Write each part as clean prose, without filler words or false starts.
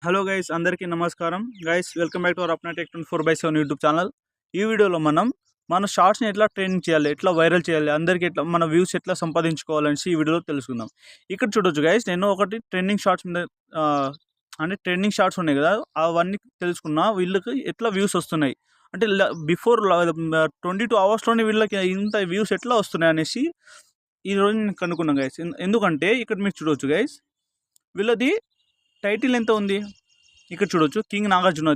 Hello guys, అందరికీ నమస్కారం. Guys, welcome back to our Apna tech 24/7 YouTube channel. ఈ వీడియోలో మనం మన షార్ట్స్ని ఎట్లా ట్రెండ్ చేయాలి, ఎట్లా వైరల్ చేయాలి, అందరికీ ఎట్లా మన వ్యూస్ ఎట్లా సంపాదించుకోవాలనేసి ఈ వీడియోలో తెలుసుకుందాం. ఇక్కడ చూడొచ్చు గైస్, నేను ఒకటి ట్రెండింగ్ షార్ట్స్ మీద అంటే ట్రెండింగ్ షార్ట్స్ ఉన్నాయి కదా, అవన్నీ తెలుసుకున్నా వీళ్ళకి ఎట్లా వ్యూస్ వస్తున్నాయి. అంటే బిఫోర్ 22 అవర్స్లోనే వీళ్ళకి ఇంత వ్యూస్ ఎట్లా వస్తున్నాయి అనేసి ఈరోజు నేను కనుక్కున్నాను గైస్. ఎందుకంటే ఇక్కడ మీరు చూడొచ్చు గైస్, వీళ్ళది టైటిల్ ఎంత ఉంది. ఇక్కడ చూడొచ్చు, కింగ్ నాగార్జున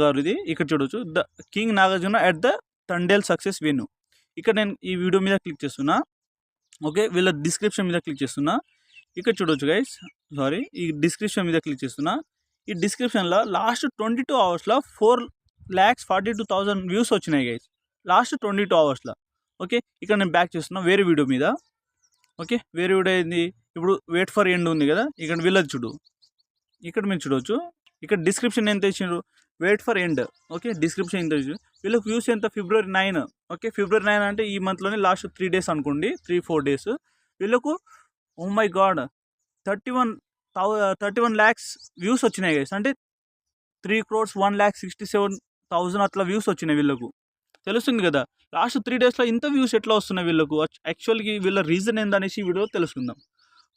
గారిది. ఇక్కడ చూడొచ్చు, the king Nagarjuna at the Thandel success venue. ఇక్కడ నేను ఈ వీడియో మీద క్లిక్ చేస్తున్నా. ఓకే, వీళ్ళ డిస్క్రిప్షన్ మీద క్లిక్ చేస్తున్నా. ఇక్కడ చూడొచ్చు గైస్, ఈ డిస్క్రిప్షన్ మీద క్లిక్ చేస్తున్నా. ఈ డిస్క్రిప్షన్లో లాస్ట్ 22 అవర్స్లో 4,42,000 వ్యూస్ వచ్చినాయి గైస్, లాస్ట్ 22 అవర్స్లో. ఓకే, ఇక్కడ నేను బ్యాక్ చేస్తున్నా వేరే వీడియో మీద. ఓకే, వేరే వీడియో ఏంది, ఇప్పుడు వెయిట్ ఫర్ ఎండ్ ఉంది కదా, ఇక్కడ వీళ్ళది చూడు. ఇక్కడ మీరు చూడవచ్చు, ఇక్కడ డిస్క్రిప్షన్ ఎంత ఇచ్చిండ్రు, wait for end. Okay, description ఎంత ఇచ్చిండ్రు. వీళ్ళకి వ్యూస్ ఎంత, ఫిబ్రవరి 9. ఓకే, ఫిబ్రవరి 9 అంటే ఈ మంత్లోనే లాస్ట్ 3 days అనుకోండి, 3-4 days. వీళ్ళకు oh my God 31 lakhs views వచ్చినాయి గైస్. అంటే 3,01,67,000 అట్లా వ్యూస్ వచ్చినాయి వీళ్ళకు. తెలుస్తుంది కదా, లాస్ట్ 3 daysలో ఇంత వ్యూస్ ఎట్లా వస్తున్నాయి వీళ్ళకు. యాక్చువల్గా వీళ్ళ రీజన్ ఏందనేసి ఈ వీడియో తెలుసుకుందాం.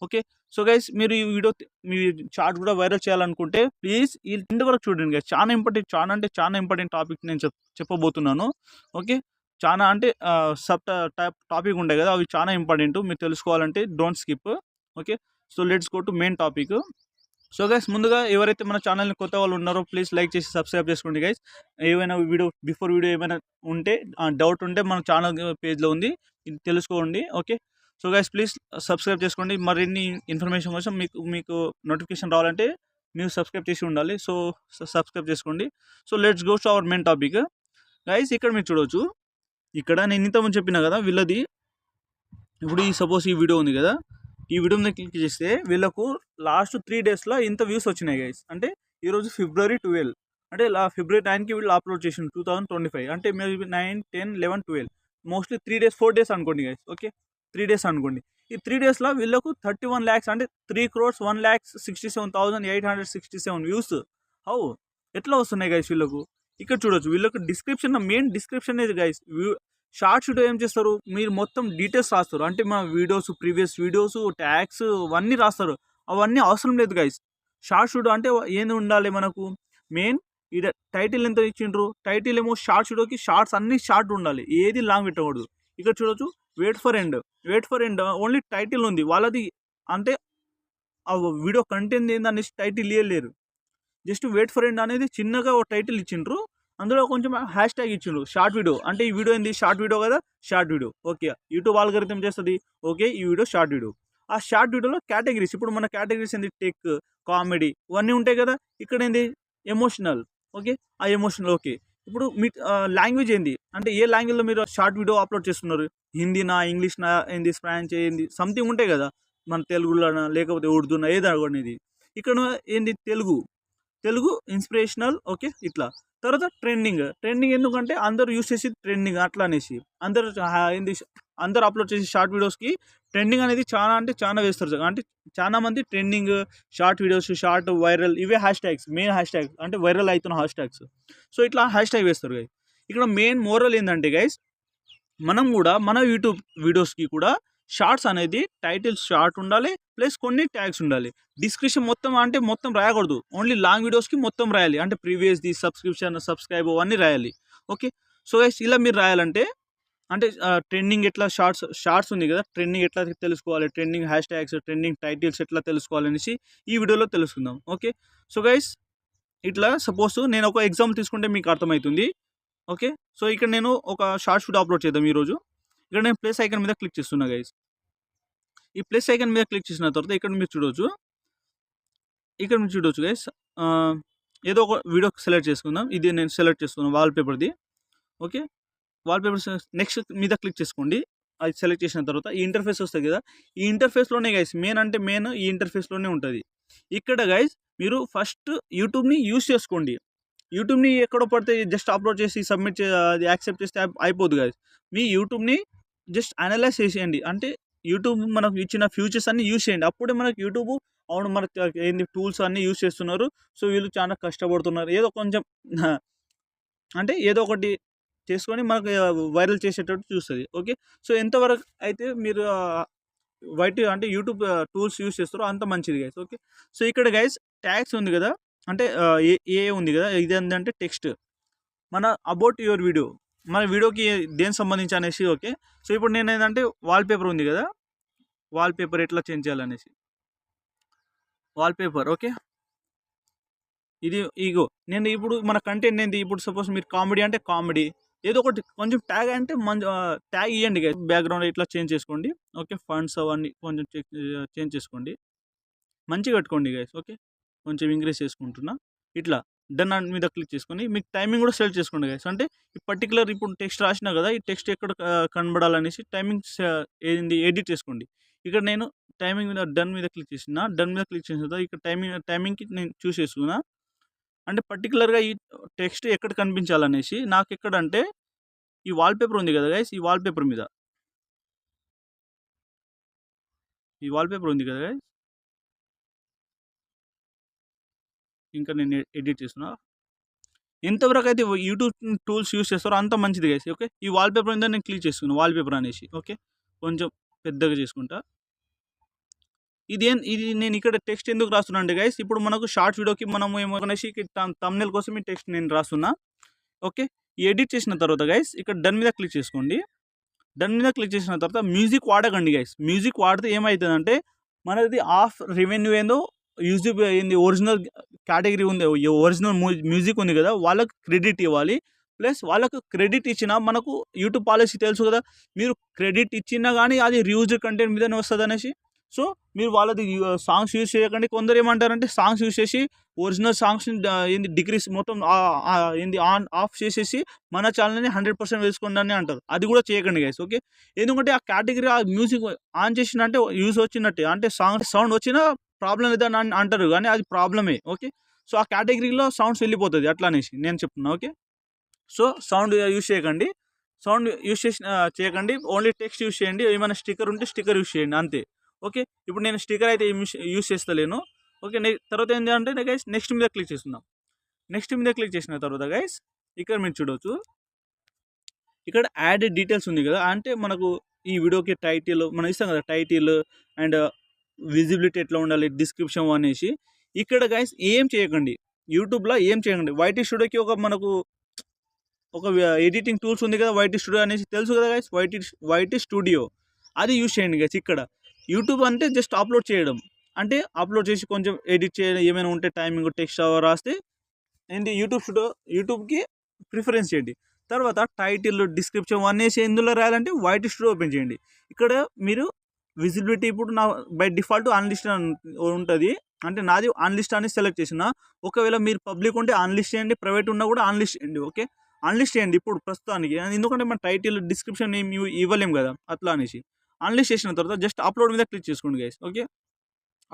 ఓకే, సో గైస్, మీరు ఈ వీడియో మీ చార్ట్ కూడా వైరల్ చేయాలనుకుంటే ప్లీజ్ ఈ ఎండ్ వరకు చూడండి గైస్. చాలా ఇంపార్టెంట్ టాపిక్ నేను చెప్పబోతున్నాను. ఓకే, చాలా అంటే సబ్ టాపిక్ ఉంటాయి కదా, అవి చాలా ఇంపార్టెంట్, మీరు తెలుసుకోవాలంటే don't skip. Okay, so let's go to main topic. So guys, ముందుగా ఎవరైతే మన ఛానల్ని కొత్త వాళ్ళు ఉన్నారో ప్లీజ్ లైక్ చేసి సబ్స్క్రైబ్ చేసుకోండి గైస్. ఏమైనా బిఫోర్ వీడియో ఏమైనా ఉంటే డౌట్ ఉంటే మన ఛానల్ పేజ్లో ఉంది, ఇది తెలుసుకోండి. Okay, so guys please subscribe చేసుకోండి. మరిన్ని ఇన్ఫర్మేషన్ కోసం మీకు నోటిఫికేషన్ రావాలంటే మీరు సబ్స్క్రైబ్ చేసి ఉండాలి. సో సబ్స్క్రైబ్ చేసుకోండి. So let's go to our main topic guys. ఇక్కడ మీరు చూడవచ్చు, ఇక్కడ నేను ఇంతకుముందు చెప్పిన కదా వీళ్ళది. ఇప్పుడు సపోజ్ ఈ వీడియో ఉంది కదా, ఈ వీడియో మీద క్లిక్ చేస్తే వీళ్ళకు లాస్ట్ 3 daysలో ఇంత వ్యూస్ వచ్చినాయి గైస్. అంటే ఈరోజు ఫిబ్రవరి 12, అంటే ఫిబ్రవరి 9కి వీళ్ళు అప్లోడ్ చేసిండు 2025. అంటే మేబీ 9, 10, 11, 12, మోస్ట్లీ 3 days 4 days అనుకోండి గైస్. ఓకే, 3 days అనుకోండి. ఈ 3 daysలో వీళ్ళకు 31 lakhs అంటే 3,01,67,867 వ్యూస్. హౌ ఎట్లా వస్తున్నాయి గైస్ వీళ్ళకు. ఇక్కడ చూడొచ్చు, వీళ్ళకు మెయిన్ డిస్క్రిప్షన్ ఇది గైస్. షార్ట్స్ వీడియో ఏం చేస్తారు, మీరు మొత్తం డీటెయిల్స్ రాస్తారు. అంటే మా వీడియోస్, ప్రీవియస్ వీడియోస్, ట్యాగ్స్ అవన్నీ రాస్తారు. అవన్నీ అవసరం లేదు గైస్. షార్ట్స్ వీడియో అంటే ఏంది ఉండాలి మనకు, మెయిన్ ఇది టైటిల్ ఎంత ఇచ్చిండ్రు, టైటిల్ ఏమో షార్ట్స్ వీడియోకి షార్ట్స్ అన్ని షార్ట్ ఉండాలి, ఏది లాంగ్ పెట్టకూడదు. ఇక్కడ చూడొచ్చు, wait for end only title ఉంది వాళ్ళది. అంటే ఆ వీడియో కంటెంట్ ఏందనేసి టైటిల్ ఇవ్వలేరు. జస్ట్ వెయిట్ ఫర్ ఎండ్ అనేది చిన్నగా ఒక టైటిల్ ఇచ్చిండ్రు, అందులో కొంచెం హ్యాష్ ట్యాగ్ ఇచ్చిండ్రు షార్ట్ వీడియో. అంటే ఈ వీడియో ఏంది, షార్ట్ వీడియో కదా, short video. Okay, YouTube algorithm చేస్తుంది. ఓకే, ఈ వీడియో షార్ట్ వీడియో. ఆ షార్ట్ వీడియోలో కేటగిరీస్, ఇప్పుడు మన కేటగిరీస్ ఏంది, టెక్, కామెడీ ఇవన్నీ ఉంటాయి కదా. ఇక్కడ ఏంది, ఎమోషనల్. ఓకే, ఆ ఎమోషనల్. ఓకే, ఇప్పుడు మీ లాంగ్వేజ్ ఏంది, అంటే ఏ లాంగ్వేజ్లో మీరు షార్ట్ వీడియో అప్లోడ్ చేస్తున్నారు, హిందీనా, ఇంగ్లీష్నా, ఏంది, ఫ్రాంచ్ ఏంది, సంథింగ్ ఉంటాయి కదా, మన తెలుగులోనా లేకపోతే ఉర్దూనా, ఏది అడగనేది. ఇక్కడ ఏంది, తెలుగు ఇన్స్పిరేషనల్. ఓకే, ఇట్లా. తర్వాత ట్రెండింగ్ ఎందుకంటే అందరూ యూస్ చేసి ట్రెండింగ్ అట్లా అనేసి అందరూ అప్లోడ్ చేసి షార్ట్ వీడియోస్కి ట్రెండింగ్ అనేది చాలా అంటే చాలా వేస్తారు. అంటే చాలా మంది trending, short videos, short viral, ఇవే hashtags, main hashtags, అంటే వైరల్ అవుతున్న హ్యాష్ ట్యాగ్స్. సో ఇట్లా హ్యాష్ ట్యాగ్ వేస్తారు గైస్. ఇక్కడ మెయిన్ మోరల్ ఏంటంటే గైస్, మనం కూడా మన యూట్యూబ్ వీడియోస్కి కూడా షార్ట్స్ అనేది టైటిల్స్ షార్ట్ ఉండాలి, ప్లస్ కొన్ని ట్యాగ్స్ ఉండాలి. డిస్క్రిప్షన్ మొత్తం రాయకూడదు, ఓన్లీ లాంగ్ వీడియోస్కి మొత్తం రాయాలి. అంటే ప్రీవియస్ది, సబ్స్క్రైబ్ అవన్నీ రాయాలి. ఓకే, సో గైస్ ఇలా మీరు రాయాలంటే, అంటే ట్రెండింగ్ ఎట్లా షార్ట్స్ ఉంది కదా, ట్రెండింగ్ ఎట్లా తెలుసుకోవాలి, trending hash tags, trending titles ఎట్లా తెలుసుకోవాలి అనేసి ఈ వీడియోలో తెలుసుకుందాం. ఓకే, సో గైస్ ఇట్లా సపోజ్ నేను ఒక ఎగ్జాంపుల్ తీసుకుంటే మీకు అర్థమవుతుంది. ఓకే, సో ఇక్కడ నేను ఒక షార్ట్స్ వీడియో అప్లోడ్ చేద్దాం ఈరోజు. ఇక్కడ నేను ప్లస్ ఐకాన్ మీద క్లిక్ చేస్తున్నా గైస్. ఈ ప్లస్ ఐకాన్ మీద క్లిక్ చేసిన తర్వాత ఇక్కడ మీరు చూడవచ్చు గైస్, ఏదో ఒక వీడియో సెలెక్ట్ చేసుకుందాం. ఇది నేను సెలెక్ట్ చేసుకున్నాను వాల్పేపర్ది. ఓకే, వాల్పేపర్ నెక్స్ట్ మీద క్లిక్ చేసుకోండి. అది సెలెక్ట్ చేసిన తర్వాత ఈ ఇంటర్ఫేస్ వస్తుంది కదా, ఈ ఇంటర్ఫేస్లోనే గైస్ మెయిన్ ఈ ఇంటర్ఫేస్లోనే ఉంటుంది. ఇక్కడ గైస్ మీరు ఫస్ట్ యూట్యూబ్ని యూస్ చేసుకోండి. యూట్యూబ్ని ఎక్కడో పడితే జస్ట్ అప్లోడ్ చేసి సబ్మిట్ అది యాక్సెప్ట్ చేస్తే అయిపోదు గైస్. మీ యూట్యూబ్ని జస్ట్ అనలైజ్ చేసేయండి. అంటే యూట్యూబ్ మనకు ఇచ్చిన ఫ్యూచర్స్ అన్ని యూజ్ చేయండి. అప్పుడే మనకు యూట్యూబ్ అవును మనకు ఏంది టూల్స్ అన్నీ యూజ్ చేస్తున్నారు. సో వీళ్ళు చాలా కష్టపడుతున్నారు. ఏదో కొంచెం అంటే ఏదో ఒకటి చేసుకొని మనకు వైరల్ చేసేటట్టు చూస్తది. ఓకే. సో ఎంతవరకు అయితే మీరు అంటే యూట్యూబ్ టూల్స్ యూజ్ చేస్తారో అంత మంచిది గైస్. ఓకే. సో ఇక్కడ గైస్ ట్యాగ్స్ ఉంది కదా, అంటే ఏ ఉంది కదా, ఇదేంటంటే టెక్స్ట్ మన అబౌట్ యువర్ వీడియో, మన వీడియోకి దేనికి సంబంధించి అనేసి. ఓకే. సో ఇప్పుడు నేను ఏంటంటే వాల్పేపర్ ఉంది కదా, వాల్పేపర్ ఎట్లా చేంజ్ చేయాలనేసి వాల్పేపర్. ఓకే. ఇది ఇగో నేను ఇప్పుడు మన కంటెంట్ ఏంది, ఇప్పుడు సపోజ్ మీరు కామెడీ అంటే కామెడీ, ఏదో ఒకటి కొంచెం ట్యాగ్ అంటే ట్యాగ్ ఇవ్వండి గైస్. బ్యాక్గ్రౌండ్ ఇట్లా చేంజ్ చేసుకోండి. ఓకే. ఫండ్స్ అవన్నీ కొంచెం చేంజ్ చేసుకోండి, మంచిగా కట్టుకోండి గైస్. ఓకే. కొంచెం ఇంక్రీజ్ చేసుకుంటున్నా. ఇట్లా డన్ మీద క్లిక్ చేసుకొని మీకు టైమింగ్ కూడా సెలెక్ట్ చేసుకోండి గైస్. అంటే ఈ పర్టికులర్ ఇప్పుడు టెక్స్ట్ రాసినా కదా, ఈ టెక్స్ట్ ఎక్కడ కనబడాలనేసి టైమింగ్ ఏంది ఎడిట్ చేసుకోండి. ఇక్కడ నేను టైమింగ్ మీద డన్ మీద క్లిక్ చేసిన, డన్ మీద క్లిక్ చేసిన తర్వాత ఇక్కడ టైమింగ్కి నేను చూస్ చేసుకున్నా. అంటే పర్టికులర్గా ఈ టెక్స్ట్ ఎక్కడ కనిపించాలనేసి నాకు ఎక్కడంటే ఈ వాల్పేపర్ ఉంది కదా గైస్, ఈ వాల్పేపర్ మీద, ఈ వాల్పేపర్ ఉంది కదా గైస్, ఇంకా నేను ఎడిట్ చేస్తున్నా. ఎంతవరకు అయితే యూట్యూబ్ టూల్స్ యూస్ చేస్తారో అంత మంచిది గైస్. ఓకే. ఈ వాల్పేపర్ మీద నేను క్లిక్ చేసుకున్నాను, వాల్పేపర్ అనేసి. ఓకే. కొంచెం పెద్దగా చేసుకుంటా. ఇది నేను ఇక్కడ టెక్స్ట్ ఎందుకు రాస్తున్నా అంటే గైస్, ఇప్పుడు మనకు షార్ట్ వీడియోకి మనం ఏమో అనేసి థంబ్నెయిల్ కోసం ఈ టెక్స్ట్ నేను రాస్తున్నా. ఓకే. ఎడిట్ చేసిన తర్వాత గైస్ ఇక్కడ డన్ మీద క్లిక్ చేసుకోండి. డన్ మీద క్లిక్ చేసిన తర్వాత మ్యూజిక్ వాడకండి గైస్. మ్యూజిక్ వాడితే ఏమవుతుందంటే మనది ఆఫ్ రెవెన్యూ ఏందో యూట్యూబ్ ఏంది ఒరిజినల్ కేటగిరీ ఉంది, ఒరిజినల్ మ్యూజిక్ ఉంది కదా, వాళ్ళకి క్రెడిట్ ఇవ్వాలి. ప్లస్ వాళ్ళకు క్రెడిట్ ఇచ్చినా మనకు యూట్యూబ్ పాలసీ తెలుసు కదా, మీరు క్రెడిట్ ఇచ్చినా కానీ అది రీయూజ్డ్ కంటెంట్ మీదనే వస్తుంది అనేసి. సో మీరు వాళ్ళది సాంగ్స్ యూజ్ చేయకండి. కొందరు ఏమంటారంటే సాంగ్స్ యూజ్ చేసి ఒరిజినల్ సాంగ్స్ని ఏంది డిగ్రీస్ మొత్తం ఏంది ఆఫ్ చేసేసి మన ఛానల్ని 100% వేసుకోండి అని అంటారు. అది కూడా చేయకండి గైస్. ఓకే. ఎందుకంటే ఆ కేటగిరీ ఆ మ్యూజిక్ ఆన్ చేసినంటే యూజ్ వచ్చినట్టే, అంటే సౌండ్ వచ్చినా ప్రాబ్లం లేదని అంటారు కానీ అది ప్రాబ్లమే. ఓకే. సో ఆ కేటగిరీలో సౌండ్స్ వెళ్ళిపోతుంది అట్లా అనేసి నేను చెప్తున్నా. ఓకే. సో సౌండ్ యూజ్ చేయకండి, సౌండ్ యూజ్ చేయకండి, ఓన్లీ టెక్స్ట్ యూజ్ చేయండి. ఏమైనా స్టిక్కర్ ఉంటే స్టిక్కర్ యూజ్ చేయండి అంతే. ఓకే. ఇప్పుడు నేను స్టిక్కర్ అయితే యూజ్ చేస్తలేను. ఓకే. తర్వాత ఏంటంటే గైస్ నెక్స్ట్ మీద క్లిక్ చేస్తున్నాం. నెక్స్ట్ మీద క్లిక్ చేసిన తర్వాత గైస్ ఇక్కడ మీరు చూడవచ్చు, ఇక్కడ యాడ్ డీటెయిల్స్ ఉంది కదా, అంటే మనకు ఈ వీడియోకి టైటిల్ మనం ఇస్తాం కదా, టైటిల్ అండ్ విజిబిలిటీ ఎట్లా ఉండాలి, డిస్క్రిప్షన్ అనేసి. ఇక్కడ గైస్ ఏం చేయకండి, యూట్యూబ్లో ఏం చేయకండి. వైటీ స్టూడియోకి మనకు ఒక ఎడిటింగ్ టూల్స్ ఉంది కదా, వైటీ స్టూడియో అనేసి తెలుసు కదా గైస్, వైటీ స్టూడియో అది యూజ్ చేయండి గైస్. ఇక్కడ యూట్యూబ్ అంటే జస్ట్ అప్లోడ్ చేయడం, అంటే అప్లోడ్ చేసి కొంచెం ఎడిట్ చేయడం, ఏమైనా ఉంటే టైమింగ్ టెక్స్ట్ రాస్తే ఏంటి యూట్యూబ్కి ప్రిఫరెన్స్ చేయండి. తర్వాత టైటిల్ డిస్క్రిప్షన్ అనేసి ఎందులో రాయాలంటే వైటీ స్టూడియో ఓపెన్ చేయండి. ఇక్కడ మీరు విజిబిలిటీ ఇప్పుడు నా బై డిఫాల్ట్ అన్లిస్ట్ ఉంటుంది, అంటే నాది అన్లిస్ట్ అని సెలెక్ట్ చేసిన. ఒకవేళ మీరు పబ్లిక్ ఉంటే అన్లిస్ట్ చేయండి, ప్రైవేట్ ఉన్నా కూడా అన్లిస్ట్ చేయండి. ఓకే. అన్లిస్ట్ చేయండి ఇప్పుడు ప్రస్తుతానికి, ఎందుకంటే మన టైటిల్ డిస్క్రిప్షన్ ఏమి ఇవ్వలేము కదా అట్లా అనేసి. అన్లిస్ట్ చేసిన తర్వాత జస్ట్ అప్లోడ్ మీద క్లిక్ చేసుకోండి గైస్. ఓకే.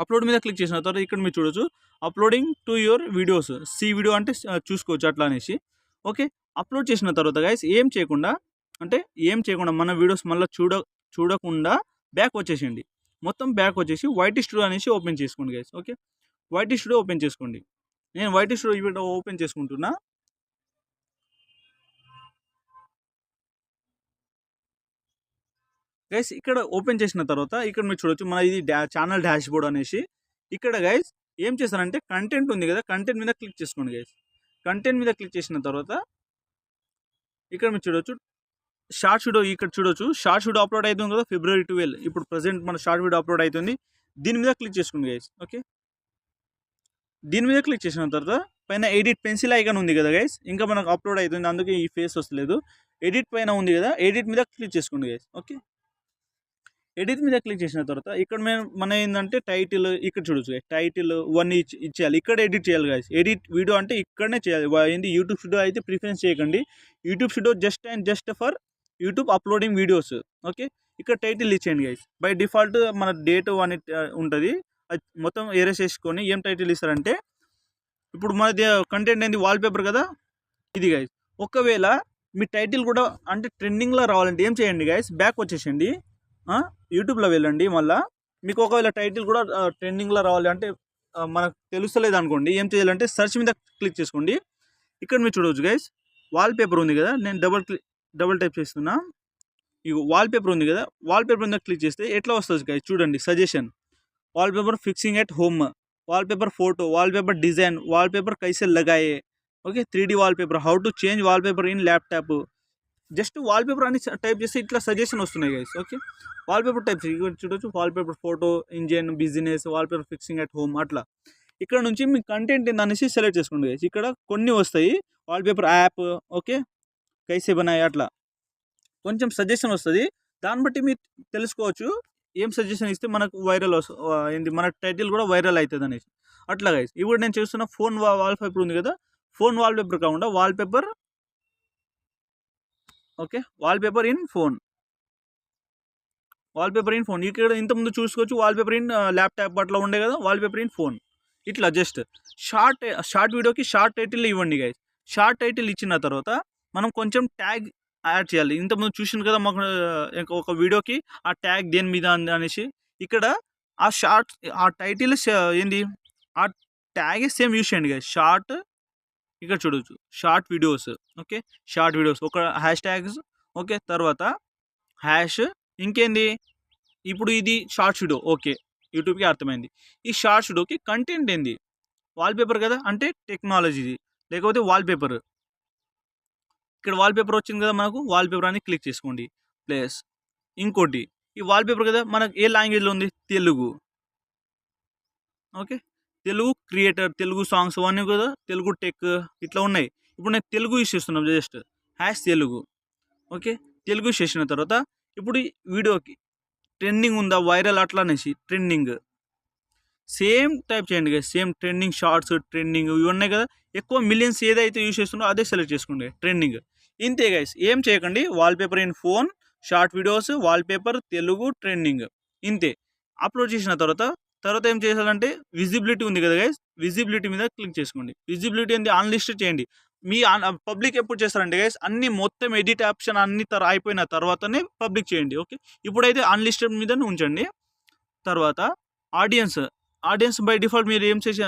అప్లోడ్ మీద క్లిక్ చేసిన తర్వాత ఇక్కడ మీరు చూడొచ్చు uploading to your videos, see video అంటే చూసుకోవచ్చు అట్లా అనేసి. ఓకే. అప్లోడ్ చేసిన తర్వాత గైస్ ఏం చేయకుండా మన వీడియోస్ మళ్ళీ చూడకుండా బ్యాక్ వచ్చేసేయండి. మొత్తం బ్యాక్ వచ్చేసి వైటీ స్టూడియో అనేసి ఓపెన్ చేసుకోండి guys. Okay. YT studio open చేసుకోండి. నేను వైటీ స్టూడియో ఓపెన్ చేసుకుంటున్నా. గైస్ ఇక్కడ ఓపెన్ చేసిన తర్వాత ఇక్కడ మీరు చూడొచ్చు మన ఇది ఛానల్ డాష్ బోర్డ్ అనేసి. ఇక్కడ గైస్ ఏం చేస్తారంటే కంటెంట్ ఉంది కదా, కంటెంట్ మీద క్లిక్ చేసుకోండి గైస్. కంటెంట్ మీద క్లిక్ చేసిన తర్వాత ఇక్కడ మీరు చూడొచ్చు షార్ట్ వీడియో, ఇక్కడ చూడొచ్చు షార్ట్ వీడియో అప్లోడ్ అవుతుంది కదా February 12. ఇప్పుడు ప్రజెంట్ మన షార్ట్ వీడియో అప్లోడ్ అవుతుంది. దీని మీద క్లిక్ చేసుకోండి గైస్. ఓకే. దీని మీద క్లిక్ చేసిన తర్వాత పైన ఎడిట్ పెన్సిల్ ఐకాన్ ఉంది కదా గైస్, ఇంకా మనకు అప్లోడ్ అవుతుంది అందుకే ఈ ఫేస్ వస్తలేదు. ఎడిట్ పైన ఉంది కదా, ఎడిట్ మీద క్లిక్ చేసుకోండి గైస్. ఓకే. ఎడిట్ మీద క్లిక్ చేసిన తర్వాత ఇక్కడ మన ఏంటంటే టైటిల్ ఇక్కడ చూడొచ్చు, టైటిల్ 1 ఇచ్చేయాలి, ఇక్కడ ఎడిట్ చేయాలి గైస్. ఎడిట్ వీడియో అంటే ఇక్కడనే చేయాలి. ఏంటి యూట్యూబ్ స్టూడియో అయితే ప్రిఫరెన్స్ చేయకండి. YouTube studio just for YouTube uploading videos. Okay. ఇక్కడ టైటిల్ ఇచ్చేయండి గైస్. బై డిఫాల్ట్ మన డేట్ అని ఉంటుంది, అది మొత్తం ఎరేస్ చేసుకొని ఏం టైటిల్ ఇస్తారంటే ఇప్పుడు మనది కంటెంట్ ఏంది వాల్పేపర్ కదా ఇది గైస్. ఒకవేళ మీ టైటిల్ కూడా అంటే ట్రెండింగ్లో రావాలంటే ఏం చేయండి గైస్, బ్యాక్ వచ్చేసండి. యూట్యూబ్లో వెళ్ళండి. మళ్ళీ మీకు ఒకవేళ టైటిల్ కూడా ట్రెండింగ్లో రావాలి అంటే మనకు తెలుస్తలేదు అనుకోండి, ఏం చేయాలంటే సెర్చ్ మీద క్లిక్ చేసుకోండి. ఇక్కడ మీరు చూడవచ్చు గైస్, వాల్పేపర్ ఉంది కదా, నేను డబుల్ టైప్ చేస్తున్నా. ఈ వాల్పేపర్ ఉంది కదా, వాల్పేపర్ మీద క్లిక్ చేస్తే ఎట్లా వస్తుంది గైస్ చూడండి. Suggestion, wallpaper fixing at home, wallpaper photo, wallpaper design, wallpaper कैसे लगाए, okay 3D wallpaper, how to change wallpaper in laptop. Just wallpaper అని టైప్ చేస్తే ఇట్లా సజెషన్ వస్తున్నాయి గైస్. ఓకే, వాల్పేపర్ టైప్ చూడొచ్చు, wallpaper photo, engine, business, wallpaper fixing at home. అట్లా ఇక్కడ నుంచి మీ కంటెంట్ ఏందనేసి సెలెక్ట్ చేసుకోండి గైస్. ఇక్కడ కొన్ని వస్తాయి, వాల్పేపర్ యాప్, ఓకే కైసే బనాయి, అట్లా కొంచెం సజెషన్ వస్తుంది. దాన్ని బట్టి మీరు తెలుసుకోవచ్చు ఏం సజెషన్ ఇస్తే మనకు వైరల్ ఏంటి, మన టైటిల్ కూడా వైరల్ అవుతుంది అనేసి. అట్లా గైస్, ఇప్పుడు నేను చేస్తున్న ఫోన్ వాల్పేపర్ ఉంది కదా, ఫోన్ వాల్పేపర్ కాకుండా wallpaper, okay wallpaper in phone, wallpaper in phone. ఇక్కడ ఇంతకుముందు చూసుకోవచ్చు వాల్పేపర్ ఇన్ ల్యాప్టాప్ అట్లా ఉండే కదా, వాల్పేపర్ ఇన్ ఫోన్. ఇట్లా జస్ట్ షార్ట్ వీడియోకి షార్ట్ టైటిల్ ఇవ్వండి గైస్. షార్ట్ టైటిల్ ఇచ్చిన తర్వాత మనం కొంచెం ట్యాగ్ యాడ్ చేయాలి. ఇంతకుముందు చూసింది కదా మాకు ఒక వీడియోకి ఆ ట్యాగ్ దేని మీద అనేసి, ఇక్కడ ఆ టైటిల్ ఏంది, ఆ ట్యాగే సేమ్ యూస్ చేయండి గైస్. షార్ట్, ఇక్కడ చూడవచ్చు short videos, okay short videos, ఒక హ్యాష్ ట్యాగ్స్, ఓకే తర్వాత హ్యాష్, ఇంకేంది ఇప్పుడు ఇది షార్ట్ వీడియో, ఓకే యూట్యూబ్కి అర్థమైంది. ఈ షార్ట్ వీడియోకి కంటెంట్ ఏంది, వాల్పేపర్ కదా అంటే టెక్నాలజీది, లేకపోతే వాల్పేపర్. ఇక్కడ వాల్పేపర్ వచ్చింది కదా మనకు, వాల్పేపర్ అని క్లిక్ చేసుకోండి. ప్లస్ ఇంకోటి, ఈ వాల్పేపర్ కదా మనకు ఏ లాంగ్వేజ్లో ఉంది, Telugu, okay Telugu creator, Telugu songs అవన్నీ కదా, తెలుగు టెక్ ఇట్లా ఉన్నాయి. ఇప్పుడు నేను తెలుగు యూస్ చేస్తున్నాను, just hash Telugu, okay Telugu use చేసిన తర్వాత ఇప్పుడు ఈ వీడియోకి ట్రెండింగ్ ఉందా, వైరల్ అట్లా అనేసి ట్రెండింగ్ సేమ్ టైప్ చేయండి కదా, సేమ్ ట్రెండింగ్ షార్ట్స్, ట్రెండింగ్ ఇవి ఉన్నాయి కదా, ఎక్కువ మిలియన్స్ ఏదైతే యూస్ చేస్తుందో అదే సెలెక్ట్ చేసుకోండి ట్రెండింగ్. ఇంతే గైస్, ఏం చేయకండి. Wallpaper in phone, short videos, wallpaper, Telugu, trending, ఇంతే. అప్లోడ్ చేసిన తర్వాత ఏం చేయాలంటే విజిబిలిటీ ఉంది కదా గైస్, విజిబిలిటీ మీద క్లిక్ చేసుకోండి. విజిబిలిటీ ఏంది, అన్లిస్టెడ్ చేయండి. మీ పబ్లిక్ ఎప్పుడు చేస్తారంటే గైస్, అన్ని మొత్తం ఎడిట్ ఆప్షన్ అన్ని అయిపోయిన తర్వాతనే పబ్లిక్ చేయండి. ఓకే, ఇప్పుడైతే అన్లిస్టెడ్ మీద ఉంచండి. తర్వాత ఆడియన్స్ బై డిఫాల్ట్ మీరు ఏం చేసి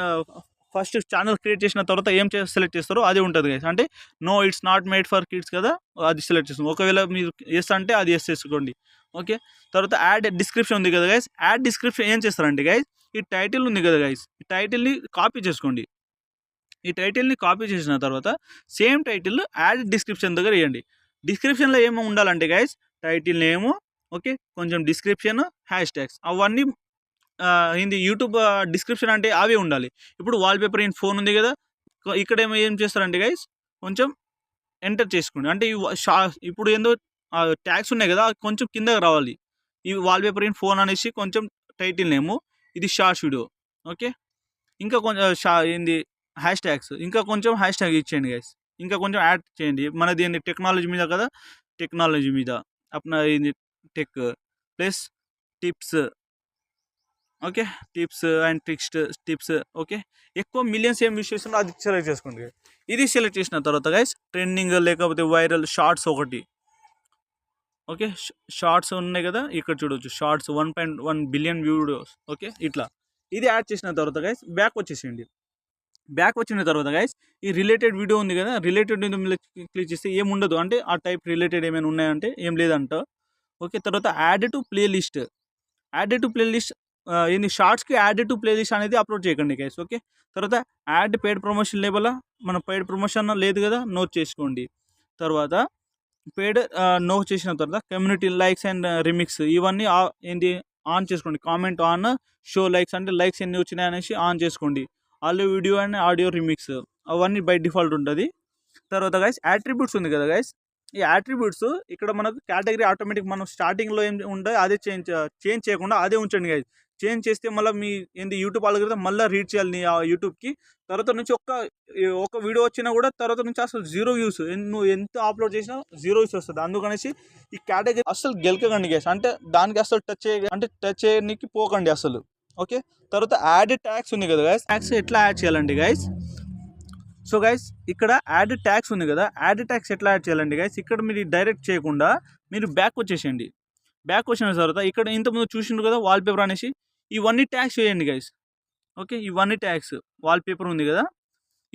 ఫస్ట్ ఛానల్ క్రియేట్ చేసిన తర్వాత ఏం సెలెక్ట్ చేస్తారో అదే ఉంటుంది గైస్. అంటే no it's not made for kids కదా, అది సెలెక్ట్ చేస్తాం. ఒకవేళ మీరు ఎస్ అంటే అది ఎస్ చేసుకోండి. ఓకే, తర్వాత యాడ్ డిస్క్రిప్షన్ ఉంది కదా గైస్, యాడ్ డిస్క్రిప్షన్ ఏం చేస్తారంటే గైస్, ఈ టైటిల్ ఉంది కదా గైస్, ఈ టైటిల్ని కాపీ చేసుకోండి. ఈ టైటిల్ని కాపీ చేసిన తర్వాత సేమ్ టైటిల్ యాడ్ డిస్క్రిప్షన్ దగ్గర వేయండి. డిస్క్రిప్షన్లో ఏమో ఉండాలంటే గైస్, టైటిల్ నేము, ఓకే కొంచెం డిస్క్రిప్షన్, హ్యాష్ ట్యాగ్స్ అవన్నీ ఇది యూట్యూబ్ డిస్క్రిప్షన్ అంటే అవే ఉండాలి. ఇప్పుడు వాల్పేపర్ ఇన్ ఫోన్ ఉంది కదా, ఇక్కడ ఏం చేస్తారంటే గైస్ కొంచెం ఎంటర్ చేసుకోండి. అంటే ఇప్పుడు ఏందో ట్యాగ్స్ ఉన్నాయి కదా, కొంచెం కిందకి రావాలి. ఈ వాల్పేపర్ ఇన్ ఫోన్ అనేసి కొంచెం టైటిల్ నేము, ఇది షార్ట్ వీడియో, ఓకే ఇంకా కొంచెం ఏంది హ్యాష్ ట్యాగ్స్, ఇంకా కొంచెం హ్యాష్ ట్యాగ్ ఇచ్చేయండి గైస్, ఇంకా కొంచెం యాడ్ చేయండి. మనది ఏంది టెక్నాలజీ మీద కదా, టెక్నాలజీ మీద అప్నా ఏంది tech plus tips, okay tips and tips, okay ఎక్కువ మిలియన్స్ ఏం యూస్ చేస్తుందో అది సెలెక్ట్ చేసుకోండి. ఇది సెలెక్ట్ చేసిన తర్వాత గైస్ ట్రెండింగ్ లేకపోతే వైరల్ షార్ట్స్ ఒకటి, ఓకే షార్ట్స్ ఉన్నాయి కదా, ఇక్కడ చూడవచ్చు షార్ట్స్ 1.1 బిలియన్ వీడియోస్, ఓకే ఇట్లా ఇది యాడ్ చేసిన తర్వాత గైస్ బ్యాక్ వచ్చేసేయండి. బ్యాక్ వచ్చిన తర్వాత గైస్ ఈ రిలేటెడ్ వీడియో ఉంది కదా, రిలేటెడ్ క్లిక్ చేస్తే ఏముండదు, అంటే ఆ టైప్ రిలేటెడ్ ఏమైనా ఉన్నాయంటే ఏం లేదంట. ఓకే, తర్వాత యాడ్ టు ప్లేలిస్ట్ ఏంటి షార్ట్స్కి యాడ్ టు ప్లేలిస్ట్ అనేది అప్లోడ్ చేయకండి గైస్. ఓకే, తర్వాత యాడ్ పెయిడ్ ప్రమోషన్ లేబల్, మన పెయిడ్ ప్రమోషన్ లేదు కదా, నోట్ చేసుకోండి. తర్వాత పెయిడ్ నో చేసిన తర్వాత కమ్యూనిటీ లైక్స్ అండ్ రిమిక్స్ ఇవన్నీ ఏంటి ఆన్ చేసుకోండి. కామెంట్ ఆన్, షో లైక్స్ అంటే లైక్స్ ఎన్ని వచ్చినాయి అనేసి ఆన్ చేసుకోండి. Audio video and audio remix అవన్నీ బై డిఫాల్ట్ ఉంటుంది. తర్వాత గైస్ యాట్రిబ్యూట్స్ ఉంది కదా గైస్, ఈ యాట్రిబ్యూట్స్ ఇక్కడ మనకు కేటగిరీ ఆటోమేటిక్ మనం స్టార్టింగ్లో ఏం ఉంటాయి అదే చేంజ్ చేయకుండా అదే ఉంచండి గైస్. చేంజ్ చేస్తే మళ్ళీ మీ ఏంటి యూట్యూబ్ ఆల్గోరిథం మళ్ళీ రీడ్ చేయాలి నీ యూట్యూబ్కి. తర్వాత నుంచి ఒక వీడియో వచ్చినా కూడా తర్వాత నుంచి అసలు జీరో వ్యూస్, నువ్వు ఎంత అప్లోడ్ చేసినా జీరో వ్యూస్ వస్తుంది. అందుకనేసి ఈ కేటగిరీ అసలు గెలకకండి గైస్, అంటే దానికి అసలు టచ్ చేయడానికి పోకండి అసలు. ఓకే, తర్వాత యాడ్ ట్యాగ్స్ ఉంది కదా గైస్, ట్యాగ్స్ ఎట్లా యాడ్ చేయాలండి గైస్. సో గైస్ ఇక్కడ యాడ్ ట్యాగ్స్ ఉంది కదా, యాడ్ ట్యాగ్స్ ఎట్లా యాడ్ చేయాలండి గైస్, ఇక్కడ మీరు డైరెక్ట్ చేయకుండా మీరు బ్యాక్ వచ్చేసేయండి. బ్యాక్ వచ్చిన తర్వాత ఇక్కడ ఇంతకుముందు చూసిండ్రు కదా వాల్పేపర్ అనేసి, ఇవన్నీ ట్యాగ్స్ వేయండి గైస్. ఓకే, ఇవన్నీ ట్యాగ్స్. వాల్పేపర్ ఉంది కదా,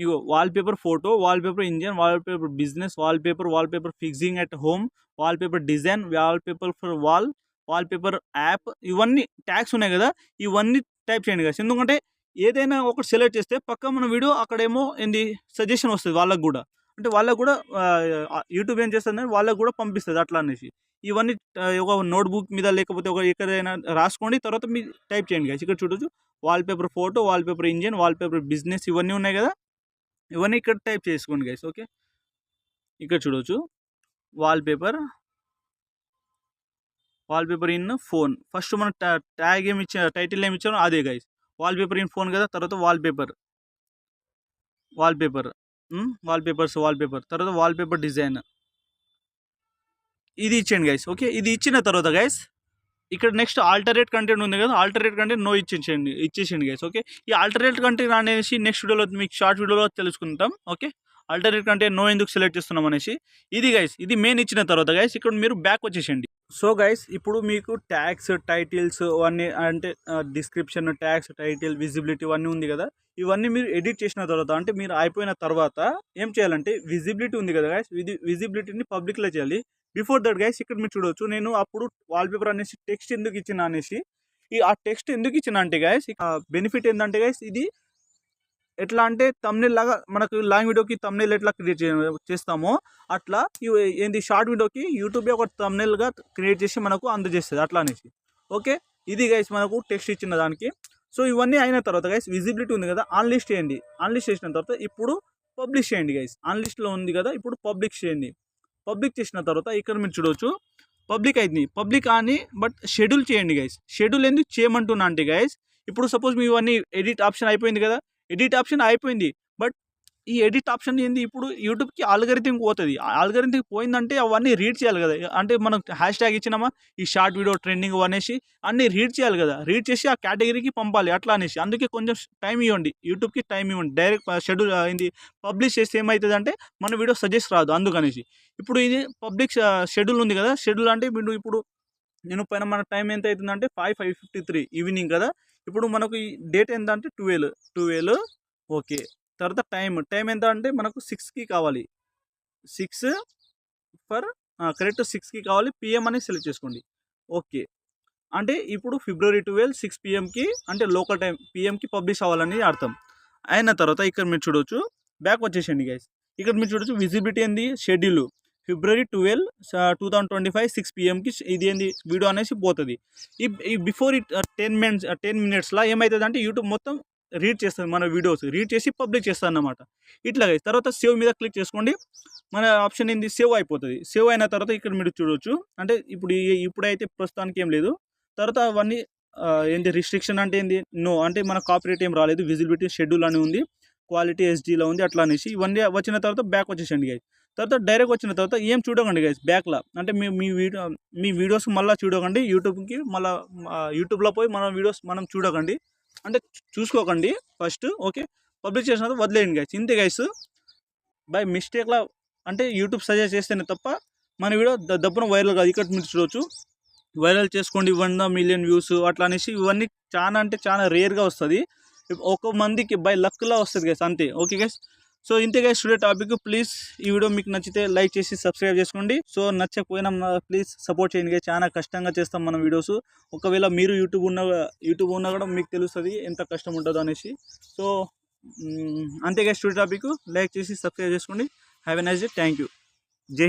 ఇగో wallpaper photo, wallpaper engine, wallpaper business, wallpaper fixing at home, wallpaper design, wallpaper for wall, wallpaper app, ఇవన్నీ ట్యాగ్స్ ఉన్నాయి కదా, ఇవన్నీ టైప్ చేయండి గైస్. ఎందుకంటే ఏదైనా ఒకటి సెలెక్ట్ చేస్తే పక్క మన వీడియో అక్కడేమో ఏంది సజెషన్ వస్తుంది వాళ్ళకు కూడా, అంటే వాళ్ళకు కూడా యూట్యూబ్ ఏం చేస్తుంది వాళ్ళకు కూడా పంపిస్తుంది అట్లా అనేసి. ఇవన్నీ ఒక నోట్బుక్ మీద లేకపోతే ఒక ఎక్కడైనా రాసుకోండి, తర్వాత మీరు టైప్ చేయండి గైస్. ఇక్కడ చూడొచ్చు wallpaper photo, wallpaper engine, wallpaper business, ఇవన్నీ ఉన్నాయి కదా, ఇవన్నీ ఇక్కడ టైప్ చేసుకోండి గైస్. ఓకే, ఇక్కడ చూడవచ్చు వాల్పేపర్ ఇన్ ఫోన్. ఫస్ట్ మనం ట్యాగ్ ఏమి ఇచ్చా, టైటిల్ ఏమి ఇచ్చామో అదే గైస్, వాల్పేపర్ ఇన్ ఫోన్ కదా, తర్వాత వాల్పేపర్ తర్వాత వాల్పేపర్ డిజైన్, ఇది ఇచ్చేయండి గైస్. ఓకే, ఇది ఇచ్చిన తర్వాత గైస్ ఇక్కడ నెక్స్ట్ ఆల్టరేట్ కంటెంట్ ఉంది కదా, ఆల్టరేట్ కంటెంట్ నో ఇచ్చేసేయండి గైస్. ఓకే, ఈ ఆల్టరేట్ కంటెంట్ అనేసి నెక్స్ట్ వీడియోలో మీకు షార్ట్ వీడియోలో తెలుసుకుంటాం. ఓకే, ఆల్టరేట్ కంటెంట్ నో ఎందుకు సెలెక్ట్ చేస్తున్నాం అనేసి. ఇది గైస్, ఇది మెయిన్ ఇచ్చిన తర్వాత గైస్ ఇక్కడ మీరు బ్యాక్ వచ్చేసేయండి. సో గైస్ ఇప్పుడు మీకు ట్యాగ్స్, టైటిల్స్ అన్నీ, అంటే డిస్క్రిప్షన్, ట్యాగ్స్, టైటిల్, విజిబిలిటీ ఇవన్నీ ఉంది కదా, ఇవన్నీ మీరు ఎడిట్ చేసిన తర్వాత, అంటే మీరు అయిపోయిన తర్వాత ఏం చేయాలంటే విజిబిలిటీ ఉంది కదా గైస్, విజిబిలిటీని పబ్లిక్లో చేయాలి. బిఫోర్ దట్ గైస్ ఇక్కడ మీరు చూడవచ్చు, నేను అప్పుడు వాల్పేపర్ అనేసి టెక్స్ట్ ఎందుకు ఇచ్చిన అనేసి, ఆ టెక్స్ట్ ఎందుకు ఇచ్చిన అంటే గైస్ బెనిఫిట్ ఏంటంటే గైస్, ఇది ఎట్లా అంటే తమ్నెల్ లాగా మనకు లాంగ్ వీడియోకి తమ్నెల్ ఎట్లా క్రియేట్ చేస్తామో అట్లా ఏంది షార్ట్ వీడియోకి యూట్యూబే ఒక తమ్నెల్గా క్రియేట్ చేసి మనకు అందజేస్తుంది అట్లా అనేసి. ఓకే, ఇది గైస్ మనకు టెక్స్ట్ ఇచ్చిన దానికి. సో ఇవన్నీ అయిన తర్వాత గైస్ విజిబిలిటీ ఉంది కదా, ఆన్ లిస్ట్ చేయండి. ఆన్ లిస్ట్ చేసిన తర్వాత ఇప్పుడు పబ్లిష్ చేయండి గైస్. ఆన్ లిస్ట్లో ఉంది కదా, ఇప్పుడు పబ్లిష్ చేయండి. పబ్లిక్ చేసిన తర్వాత ఇక్కడ మీరు చూడవచ్చు పబ్లిక్ అయింది, పబ్లిక్ అని, బట్ షెడ్యూల్ చేయండి గైస్. షెడ్యూల్ ఎందుకు చేయమంటున్నా అంటే గైస్, ఇప్పుడు సపోజ్ మీ ఇవన్నీ ఎడిట్ ఆప్షన్ అయిపోయింది కదా, ఎడిట్ ఆప్షన్ అయిపోయింది, బట్ ఈ ఎడిట్ ఆప్షన్ ఏంది ఇప్పుడు యూట్యూబ్కి ఆల్గరిథం పోతుంది. ఆల్గరిథం పోయిందంటే అవన్నీ రీడ్ చేయాలి కదా, అంటే మనం హ్యాష్ ట్యాగ్ ఇచ్చినామా ఈ షార్ట్ వీడియో ట్రెండింగ్ అనేసి అన్నీ రీడ్ చేయాలి కదా, రీడ్ చేసి ఆ కేటగిరీకి పంపాలి అట్లా అనేసి. అందుకే కొంచెం టైం ఇవ్వండి, యూట్యూబ్కి టైం ఇవ్వండి. డైరెక్ట్ షెడ్యూల్ అయింది పబ్లిష్ చేస్తే ఏమవుతుంది అంటే మన వీడియో సజెస్ట్ రాదు అందుకనేసి. ఇప్పుడు ఇది పబ్లిక్ షెడ్యూల్ ఉంది కదా, షెడ్యూల్ అంటే మీరు ఇప్పుడు నేను పైన మన టైం ఎంత అవుతుందంటే 5:53 ఈవినింగ్ కదా, ఇప్పుడు మనకు ఈ డేట్ ఎంత అంటే 12. ఓకే, తర్వాత టైం ఎంత అంటే మనకు 6కి కావాలి, 6 ఫర్ కరెక్ట్ 6కి కావాలి, పిఎం అని సెలెక్ట్ చేసుకోండి. ఓకే, అంటే ఇప్పుడు February 12 6 PM అంటే లోకల్ టైం పిఎంకి పబ్లిష్ అవ్వాలని అర్థం. అయిన తర్వాత ఇక్కడ మీరు చూడవచ్చు బ్యాక్ వచ్చేసండి గైస్. ఇక్కడ మీరు చూడవచ్చు విజిబిలిటీ ఏంది, షెడ్యూల్ February 12 2025 6 PM ఇది ఏంది వీడియో అనేసి పోతుంది. ఈ బిఫోర్ 10 minutesలో ఏమవుతుంది అంటే యూట్యూబ్ మొత్తం రీడ్ చేస్తుంది, మన వీడియోస్ రీడ్ చేసి పబ్లిక్ చేస్తుంది అన్నమాట. ఇట్లా గైస్. తర్వాత సేవ్ మీద క్లిక్ చేసుకోండి, మన ఆప్షన్ ఏంది సేవ్ అయిపోతుంది. సేవ్ అయిన తర్వాత ఇక్కడ మీరు చూడవచ్చు, అంటే ఇప్పుడైతే ప్రస్తుతానికి ఏం లేదు. తర్వాత అవన్నీ ఏంటి రిస్ట్రిక్షన్ అంటే ఏంది, నో అంటే మన కాపీరైట్ ఏం రాలేదు, విజిబిలిటీ షెడ్యూల్ అని ఉంది, క్వాలిటీ HDలో ఉంది అట్లా అనేసి. ఇవన్నీ వచ్చిన తర్వాత బ్యాక్ వచ్చేసండి గైస్. తర్వాత డైరెక్ట్ వచ్చిన తర్వాత ఏం చూడకండి గైస్ బ్యాక్లో, అంటే మీ వీడియోస్ మళ్ళీ చూడకండి, యూట్యూబ్కి మళ్ళీ యూట్యూబ్లో పోయి మన వీడియోస్ మనం చూడకండి, అంటే చూసుకోకండి ఫస్ట్. ఓకే, పబ్లిష్ చేసిన తర్వాత వదిలేయండి గైస్. ఇంతే గైస్, బై మిస్టేక్లా అంటే యూట్యూబ్ సజెస్ట్ చేస్తేనే తప్ప మన వీడియో దప్పున వైరల్ కాదు. ఇక్కడ మీరు చూడవచ్చు వైరల్ చేసుకోండి 100 million వ్యూస్ అట్లా అనేసి, ఇవన్నీ చాలా అంటే చాలా రేర్గా వస్తుంది, ఒక మందికి బై లక్లా వస్తుంది గైస్, అంతే. ఓకే గైస్, సో ఇంతే గైస్ టుడే టాపిక్. ప్లీజ్ ఈ వీడియో మీకు నచ్చితే లైక్ చేసి సబ్స్క్రైబ్ చేసుకోండి. సో నచ్చకపోయినా ప్లీజ్ సపోర్ట్ చేయండి గైస్, చాలా కష్టంగా చేస్తాం మనం వీడియోస్. ఒకవేళ మీరు యూట్యూబ్ ఉన్నా కూడా మీకు తెలుస్తుంది ఎంత కష్టం ఉంటుందో అనేసి. సో అంతే గైస్ టుడే టాపిక్, లైక్ చేసి సబ్స్క్రైబ్ చేసుకోండి. Have a nice day, thank you, జై హింద్.